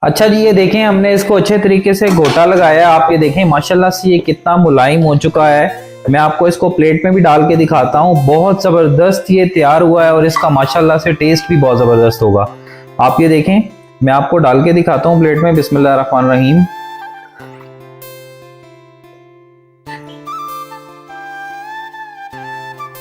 अच्छा जी, ये देखें हमने इसको अच्छे तरीके से गोटा लगाया। आप ये देखें माशाल्लाह से ये कितना मुलायम हो चुका है। मैं आपको इसको प्लेट में भी डाल के दिखाता हूँ। बहुत ज़बरदस्त ये तैयार हुआ है और इसका माशाल्लाह से टेस्ट भी बहुत ज़बरदस्त होगा। आप ये देखें, मैं आपको डाल के दिखाता हूँ प्लेट में। बिस्मिल्लाह रहमान रहीम।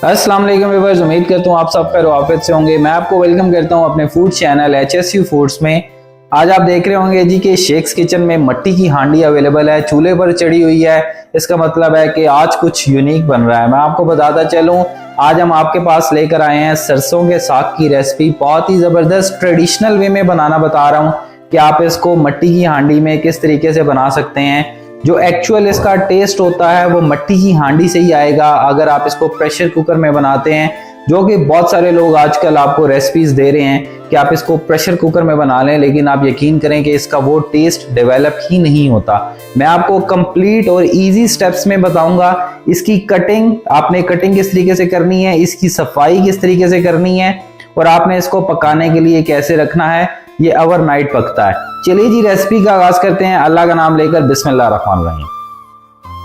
अस्सलाम वालेकुम व्यूअर्स, उम्मीद करता हूँ आप सब खैर आफियत से होंगे। मैं आपको वेलकम करता हूँ अपने फूड चैनल HSU फूड्स में। आज आप देख रहे होंगे जी कि शेख्स किचन में मट्टी की हांडी अवेलेबल है, चूल्हे पर चढ़ी हुई है। इसका मतलब है कि आज कुछ यूनिक बन रहा है। मैं आपको बताता चलूं, आज हम आपके पास लेकर आए हैं सरसों के साग की रेसिपी। बहुत ही जबरदस्त ट्रेडिशनल वे में बनाना बता रहा हूँ कि आप इसको मट्टी की हांडी में किस तरीके से बना सकते हैं। जो एक्चुअल इसका टेस्ट होता है वो मट्टी की हांडी से ही आएगा अगर आप इसको प्रेशर कुकर में बनाते हैं, जो कि बहुत सारे लोग आजकल आपको रेसिपीज दे रहे हैं कि आप इसको प्रेशर कुकर में बना लें, लेकिन आप यकीन करें कि इसका वो टेस्ट डेवलप ही नहीं होता। मैं आपको कंप्लीट और इजी स्टेप्स में बताऊंगा। इसकी कटिंग, आपने कटिंग किस तरीके से करनी है, इसकी सफाई किस तरीके से करनी है और आपने इसको पकाने के लिए कैसे रखना है। ये ओवरनाइट पकता है। चलिए जी, रेसिपी का आगाज करते हैं अल्लाह का नाम लेकर। बिस्मिल्लाह रहमान रहीम।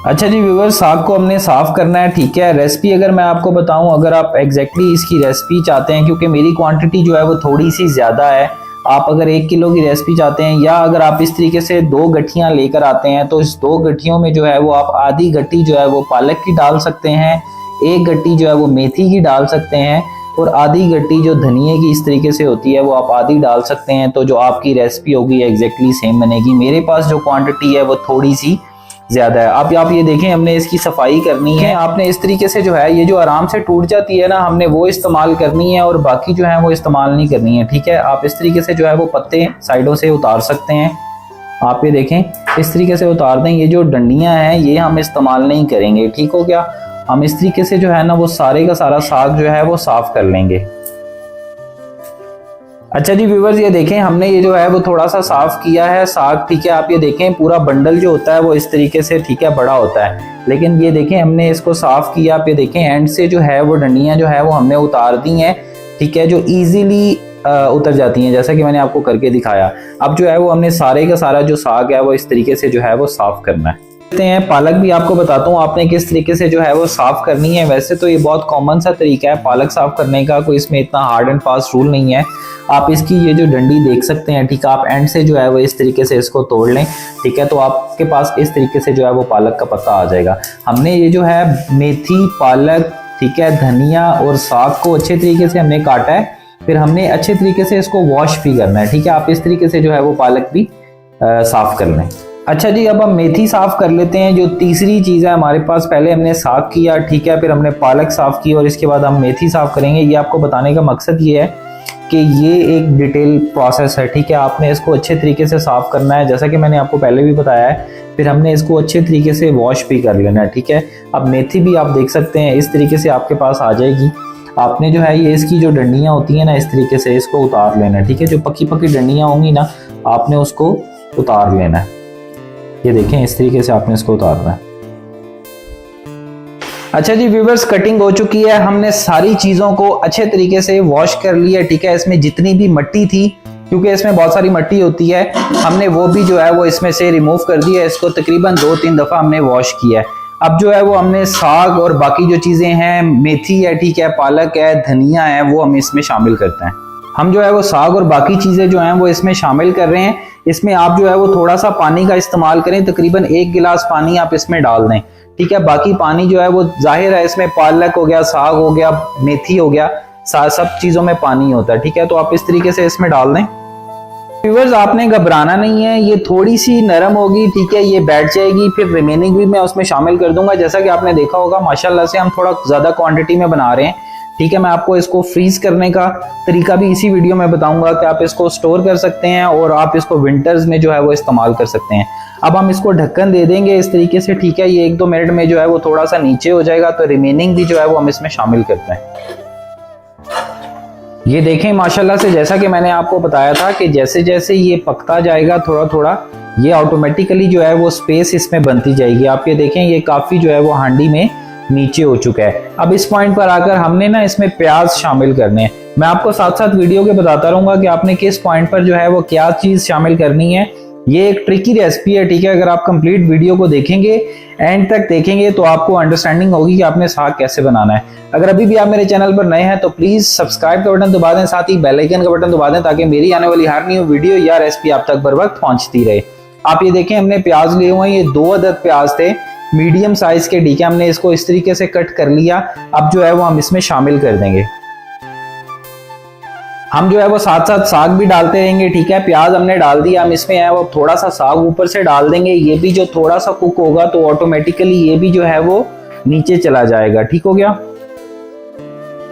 अच्छा जी व्यूअर्स, साग को हमने साफ करना है, ठीक है। रेसिपी अगर मैं आपको बताऊं, अगर आप एग्जैक्टली इसकी रेसिपी चाहते हैं, क्योंकि मेरी क्वांटिटी जो है वो थोड़ी सी ज़्यादा है। आप अगर 1 किलो की रेसिपी चाहते हैं, या अगर आप इस तरीके से 2 गठियाँ लेकर आते हैं, तो इस 2 गठियों में जो है वो आप आधी गट्टी जो है वो पालक की डाल सकते हैं, 1 गट्टी जो है वो मेथी की डाल सकते हैं और आधी गट्टी जो धनिए की इस तरीके से होती है वो आप आधी डाल सकते हैं। तो जो आपकी रेसिपी होगी एग्जैक्टली सेम बनेगी। मेरे पास जो क्वांटिटी है वो थोड़ी सी ज्यादा है। आप ये देखें, हमने इसकी सफाई करनी है। आपने इस तरीके से जो है ये जो आराम से टूट जाती है ना, हमने वो इस्तेमाल करनी है और बाकी जो है वो इस्तेमाल नहीं करनी है, ठीक है। आप इस तरीके से जो है वो पत्ते साइडों से उतार सकते हैं। आप ये देखें, इस तरीके से उतार दें। ये जो डंडियां हैं ये हम इस्तेमाल नहीं करेंगे, ठीक हो गया। हम इस तरीके से जो है ना वो सारे का सारा साग जो है वो साफ कर लेंगे। अच्छा जी व्यूवर्स, ये देखें हमने ये जो है वो थोड़ा सा साफ किया है साग, ठीक है। आप ये देखें पूरा बंडल जो होता है वो इस तरीके से, ठीक है, बड़ा होता है। लेकिन ये देखें हमने इसको साफ किया। आप ये देखें एंड से जो है वो डंडियां जो है वो हमने उतार दी हैं, ठीक है, जो इजीली उतर जाती हैं, जैसा कि मैंने आपको करके दिखाया। अब जो है वो हमने सारे का सारा जो साग है वो इस तरीके से जो है वो साफ करना है। पालक भी आपको बताता हूँ आपने किस तरीके से जो है वो साफ करनी है। वैसे तो ये बहुत कॉमन सा तरीका है पालक साफ करने का, कोई इसमें इतना हार्ड एंड फास्ट रूल नहीं है। आप इसकी ये जो डंडी देख सकते हैं, ठीक है, आप एंड से जो है वो इस तरीके से इसको तोड़ लें, ठीक है, तो आपके पास इस तरीके से जो है वो पालक का पत्ता आ जाएगा। हमने ये जो है मेथी, पालक, ठीक है, धनिया और साग को अच्छे तरीके से हमने काटा है। फिर हमने अच्छे तरीके से इसको वॉश भी करना है, ठीक है। आप इस तरीके से जो है वो पालक भी साफ कर लें। अच्छा जी, अब हम मेथी साफ कर लेते हैं। जो तीसरी चीज़ है हमारे पास, पहले हमने साग किया, ठीक है, फिर हमने पालक साफ की और इसके बाद हम मेथी साफ करेंगे। ये आपको बताने का मकसद ये है कि ये एक डिटेल प्रोसेस है, ठीक है। आपने इसको अच्छे तरीके से साफ करना है, जैसा कि मैंने आपको पहले भी बताया है। फिर हमने इसको अच्छे तरीके से वॉश भी कर लेना है, ठीक है। अब मेथी भी आप देख सकते हैं इस तरीके से आपके पास आ जाएगी। आपने जो है ये इसकी जो डंडियाँ होती हैं ना, इस तरीके से इसको उतार लेना है, ठीक है। जो पक्की पक्की डंडियाँ होंगी ना, आपने उसको उतार लेना है। ये देखें इस तरीके से आपने इसको उतारना है। अच्छा जी व्यूवर्स, कटिंग हो चुकी है। हमने सारी चीज़ों को अच्छे तरीके से वॉश कर लिया, ठीक है। इसमें जितनी भी मिट्टी थी, क्योंकि इसमें बहुत सारी मिट्टी होती है, हमने वो भी जो है वो इसमें से रिमूव कर दिया। इसको तकरीबन 2-3 दफ़ा हमने वॉश किया है। अब जो है वो हमने साग और बाकी जो चीज़ें हैं, मेथी है, ठीक है, पालक है, धनिया है, वो हम इसमें शामिल करते हैं। हम जो है वो साग और बाकी चीज़ें जो हैं वो इसमें शामिल कर रहे हैं। इसमें आप जो है वो थोड़ा सा पानी का इस्तेमाल करें, तकरीबन 1 गिलास पानी आप इसमें डाल दें, ठीक है। बाकी पानी जो है वो जाहिर है इसमें पालक हो गया, साग हो गया, मेथी हो गया, सब चीज़ों में पानी होता है, ठीक है। तो आप इस तरीके से इसमें डाल दें। व्यूअर्स, आपने घबराना नहीं है, ये थोड़ी सी नरम होगी, ठीक है, ये बैठ जाएगी। फिर रिमेनिंग भी मैं उसमें शामिल कर दूंगा। जैसा कि आपने देखा होगा माशाल्लाह से हम थोड़ा ज़्यादा क्वांटिटी में बना रहे हैं, ठीक है। मैं आपको इसको फ्रीज करने का तरीका भी इसी वीडियो में बताऊंगा कि आप इसको स्टोर कर सकते हैं और आप इसको विंटर्स में जो है वो इस्तेमाल कर सकते हैं। अब हम इसको ढक्कन दे देंगे इस तरीके से, ठीक है। ये 1-2 मिनट में जो है वो थोड़ा सा नीचे हो जाएगा, तो रिमेनिंग भी जो है वो हम इसमें शामिल करते हैं। ये देखें माशाल्लाह से, जैसा कि मैंने आपको बताया था कि जैसे जैसे ये पकता जाएगा थोड़ा थोड़ा, ये ऑटोमेटिकली जो है वो स्पेस इसमें बनती जाएगी। आप ये देखें ये काफ़ी जो है वो हांडी में नीचे हो चुका है। अब इस पॉइंट पर आकर हमने ना इसमें प्याज शामिल करने हैं, मैं आपको साथ साथ वीडियो के बताता रहूंगा कि आपने किस पॉइंट पर जो है वो क्या चीज शामिल करनी है। ये एक ट्रिकी रेसिपी है, ठीक है। अगर आप कंप्लीट वीडियो को देखेंगे, एंड तक देखेंगे, तो आपको अंडरस्टैंडिंग होगी कि आपने साग कैसे बनाना है। अगर अभी भी आप मेरे चैनल पर नए हैं तो प्लीज सब्सक्राइब का बटन दबा दें, साथ ही बेल आइकन का बटन दबा दें, ताकि मेरी आने वाली हर न्यू वीडियो या रेसिपी आप तक बर वक्त पहुंचती रहे। आप ये देखें, हमने प्याज लिए हुए हैं, ये 2 अदद प्याज थे मीडियम साइज के, ठीक है। हमने इसको इस तरीके से कट कर लिया। अब जो है वो हम इसमें शामिल कर देंगे। हम जो है वो साथ साथ साग भी डालते रहेंगे, ठीक है। प्याज हमने डाल दिया, हम इसमें है वो थोड़ा सा साग ऊपर से डाल देंगे। ये भी जो थोड़ा सा कुक होगा तो ऑटोमेटिकली ये भी जो है वो नीचे चला जाएगा, ठीक हो गया।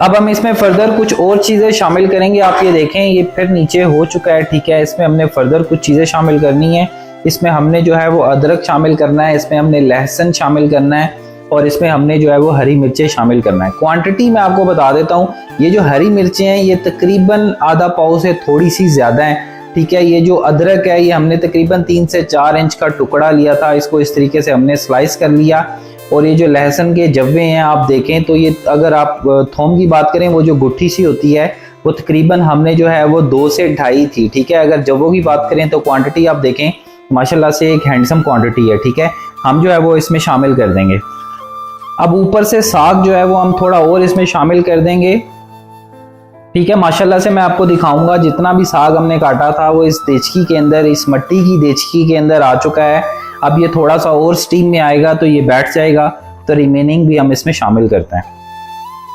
अब हम इसमें फर्दर कुछ और चीजें शामिल करेंगे। आप ये देखें, ये फिर नीचे हो चुका है, ठीक है। इसमें हमने फर्दर कुछ चीजें शामिल करनी है। इसमें हमने जो है वो अदरक शामिल करना है, इसमें हमने लहसुन शामिल करना है, और इसमें हमने जो है वो हरी मिर्चें शामिल करना है। क्वांटिटी मैं आपको बता देता हूँ, ये जो हरी मिर्चें हैं ये तकरीबन आधा पाव से थोड़ी सी ज्यादा है, ठीक है। ये जो अदरक है ये हमने तकरीबन 3 से 4 इंच का टुकड़ा लिया था, इसको इस तरीके से हमने स्लाइस कर लिया। और ये जो लहसुन के जव्वे हैं आप देखें तो ये, अगर आप थोम की बात करें, वो जो गुट्ठी सी होती है वो तकरीबन हमने जो है वो 2 से 2.5 थी, ठीक है। अगर जव्वों की बात करें तो क्वांटिटी आप देखें माशाल्लाह से एक हैंडसम क्वांटिटी है, ठीक है। हम जो है वो इसमें शामिल कर देंगे। अब ऊपर से साग जो है वो हम थोड़ा और इसमें शामिल कर देंगे, ठीक है। माशाल्लाह से मैं आपको दिखाऊंगा, जितना भी साग हमने काटा था वो इस देचकी के अंदर, इस मट्टी की देचकी के अंदर आ चुका है। अब ये थोड़ा सा और स्टीम में आएगा तो ये बैठ जाएगा, तो रिमेनिंग भी हम इसमें शामिल करते हैं।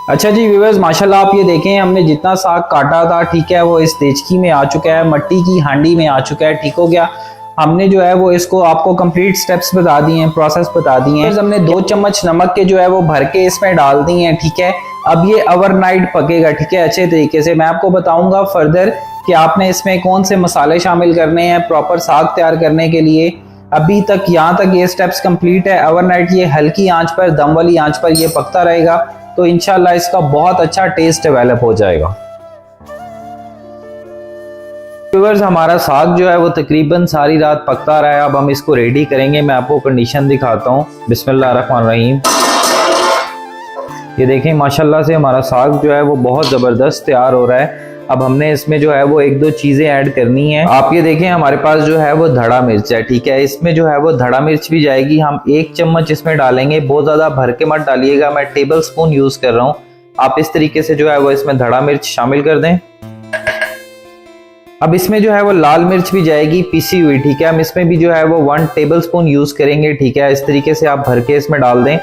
अच्छा जी व्यूअर्स, माशाल्लाह आप ये देखें, हमने जितना साग काटा था, ठीक है, वो इस देचकी में आ चुका है, मट्टी की हांडी में आ चुका है, ठीक हो गया। हमने जो है वो इसको आपको कंप्लीट स्टेप्स बता दिए हैं, प्रोसेस बता दिए हैं। हमने 2 चम्मच नमक के जो है वो भर के इसमें डाल दिए हैं, ठीक है। अब ये ओवरनाइट पकेगा, ठीक है, अच्छे तरीके से। मैं आपको बताऊंगा फर्दर कि आपने इसमें कौन से मसाले शामिल करने हैं प्रॉपर साग तैयार करने के लिए। अभी तक यहाँ तक ये स्टेप्स कंप्लीट है। ओवरनाइट ये हल्की आंच पर, दम वाली आंच पर ये पकता रहेगा, तो इंशाल्लाह इसका बहुत अच्छा टेस्ट डेवलप हो जाएगा। व्यूअर्स, हमारा साग जो है वो तकरीबन सारी रात पकता रहा है। अब हम इसको रेडी करेंगे। मैं आपको कंडीशन दिखाता हूँ। बिस्मिल्लाहिर्रहमानिर्रहीम। ये देखें माशाल्लाह से हमारा साग जो है वो बहुत ज़बरदस्त तैयार हो रहा है। अब हमने इसमें जो है वो 1-2 चीज़ें ऐड करनी है। आप ये देखें, हमारे पास जो है वो धड़ा मिर्च है, ठीक है। इसमें जो है वो धड़ा मिर्च भी जाएगी। हम 1 चम्मच इसमें डालेंगे, बहुत ज़्यादा भर के मत डालिएगा, मैं टेबल स्पून यूज़ कर रहा हूँ। आप इस तरीके से जो है वो इसमें धड़ा मिर्च शामिल कर दें। अब इसमें जो है वो लाल मिर्च भी जाएगी पीसी हुई, ठीक है। हम इसमें भी जो है वो 1 टेबल स्पून यूज करेंगे, ठीक है। इस तरीके से आप भर के इसमें डाल दें।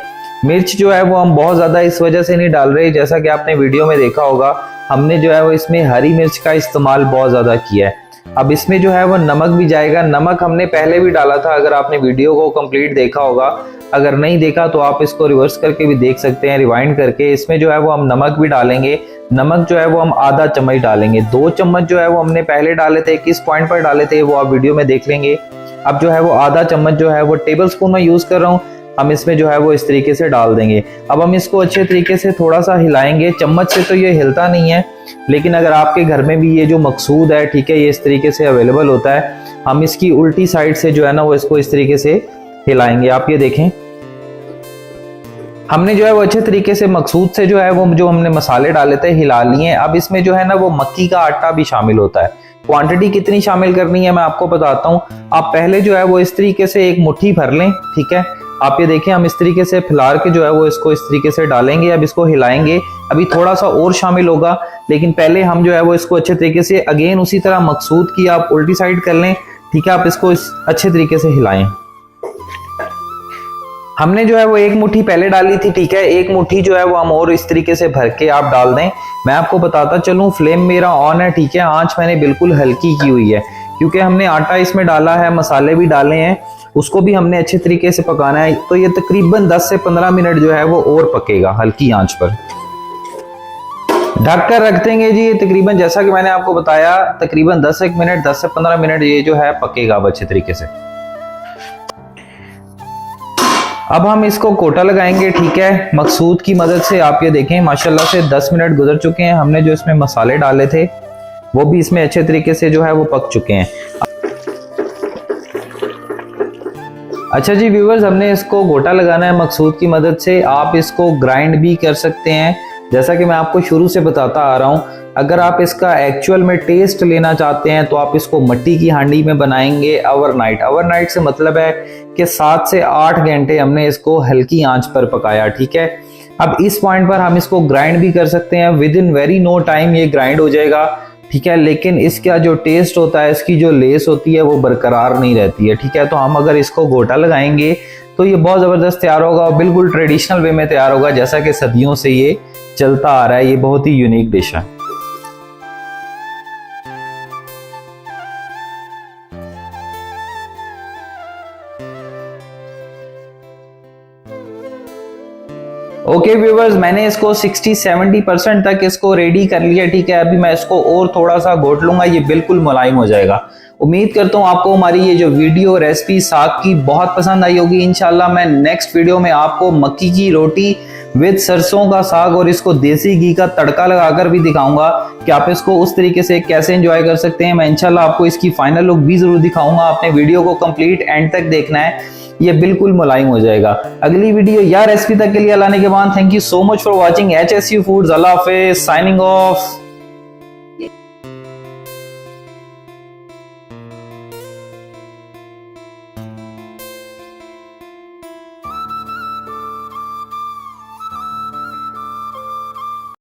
मिर्च जो है वो हम बहुत ज्यादा इस वजह से नहीं डाल रहे, जैसा कि आपने वीडियो में देखा होगा, हमने जो है वो इसमें हरी मिर्च का इस्तेमाल बहुत ज्यादा किया है। अब इसमें जो है वो नमक भी जाएगा। नमक हमने पहले भी डाला था, अगर आपने वीडियो को कंप्लीट देखा होगा। अगर नहीं देखा तो आप इसको रिवर्स करके भी देख सकते हैं, रिवाइंड करके। इसमें जो है वो हम नमक भी डालेंगे। नमक जो है वो हम आधा चम्मच डालेंगे। 2 चम्मच जो है वो हमने पहले डाले थे, किस पॉइंट पर डाले थे वो आप वीडियो में देख लेंगे। अब जो है वो आधा चम्मच जो है वो टेबल स्पून में यूज कर रहा हूँ, हम इसमें जो है वो इस तरीके से डाल देंगे। अब हम इसको अच्छे तरीके से थोड़ा सा हिलाएंगे। चम्मच से तो ये हिलता नहीं है, लेकिन अगर आपके घर में भी ये जो मकसूद है, ठीक है, ये इस तरीके से अवेलेबल होता है, हम इसकी उल्टी साइड से जो है ना वो इसको इस तरीके से हिलाएंगे। आप ये देखें, हमने जो है वो अच्छे तरीके से मकसूद से जो है वो जो हमने मसाले डाले थे हिला लिए। अब इसमें जो है ना वो मक्की का आटा भी शामिल होता है। क्वांटिटी कितनी शामिल करनी है मैं आपको बताता हूँ। आप पहले जो है वो इस तरीके से 1 मुट्ठी भर लें, ठीक है। आप ये देखें, हम इस तरीके से फैलार के जो है वो इसको इस तरीके से डालेंगे। अब इसको हिलाएंगे। अभी थोड़ा सा और शामिल होगा, लेकिन पहले हम जो है वो इसको अच्छे तरीके से अगेन उसी तरह मकसूद की आप उल्टी साइड कर लें, ठीक है। आप इसको अच्छे तरीके से हिलाएं। हमने जो है वो 1 मुट्ठी पहले डाली थी, ठीक है। 1 मुट्ठी जो है वो हम और इस तरीके से भर के आप डाल दें। मैं आपको बताता चलूं, फ्लेम मेरा ऑन है, ठीक है। आंच मैंने बिल्कुल हल्की की हुई है, क्योंकि हमने आटा इसमें डाला है, मसाले भी डाले हैं, उसको भी हमने अच्छे तरीके से पकाना है। तो ये तकरीबन 10 से 15 मिनट जो है वो और पकेगा हल्की आंच पर। ढक कर रख देंगे जी। ये तकरीबन, जैसा कि मैंने आपको बताया, तकरीबन 10 मिनट 10 से 15 मिनट ये जो है पकेगा अब अच्छे तरीके से। अब हम इसको कोटा लगाएंगे, ठीक है, मकसूद की मदद से। आप ये देखें माशाल्लाह से 10 मिनट गुजर चुके हैं। हमने जो इसमें मसाले डाले थे वो भी इसमें अच्छे तरीके से जो है वो पक चुके हैं। अच्छा जी व्यूवर्स, हमने इसको गोटा लगाना है मकसूद की मदद से। आप इसको ग्राइंड भी कर सकते हैं, जैसा कि मैं आपको शुरू से बताता आ रहा हूँ। अगर आप इसका एक्चुअल में टेस्ट लेना चाहते हैं तो आप इसको मिट्टी की हांडी में बनाएंगे ओवरनाइट। ओवरनाइट से मतलब है कि 7 से 8 घंटे हमने इसको हल्की आंच पर पकाया, ठीक है। अब इस पॉइंट पर हम इसको ग्राइंड भी कर सकते हैं, within very no time ये ग्राइंड हो जाएगा, ठीक है। लेकिन इसका जो टेस्ट होता है, इसकी जो लेस होती है वो बरकरार नहीं रहती है, ठीक है। तो हम अगर इसको गोटा लगाएंगे तो ये बहुत ज़बरदस्त तैयार होगा और बिल्कुल ट्रेडिशनल वे में तैयार होगा, जैसा कि सदियों से ये चलता आ रहा है। ये बहुत ही यूनिक डिश है। ओके व्यूवर्स, मैंने इसको 60-70% तक इसको रेडी कर लिया, ठीक है। अभी मैं इसको और थोड़ा सा घोट लूंगा, ये बिल्कुल मुलायम हो जाएगा। उम्मीद करता हूँ आपको हमारी ये जो वीडियो रेसिपी साग की बहुत पसंद आई होगी। इंशाल्लाह मैं नेक्स्ट वीडियो में आपको मक्की की रोटी विद सरसों का साग और इसको देसी घी का तड़का लगाकर भी दिखाऊंगा कि आप इसको उस तरीके से कैसे एंजॉय कर सकते हैं। मैं इंशाल्लाह आपको इसकी फाइनल लुक भी जरूर दिखाऊंगा। आपने वीडियो को कंप्लीट एंड तक देखना है, ये बिल्कुल मुलायम हो जाएगा। अगली वीडियो या रेसिपी तक के लिए अल्लाह ने के बाद thank you so much for watching HSU foods. Allah हाफिज़, साइनिंग ऑफ।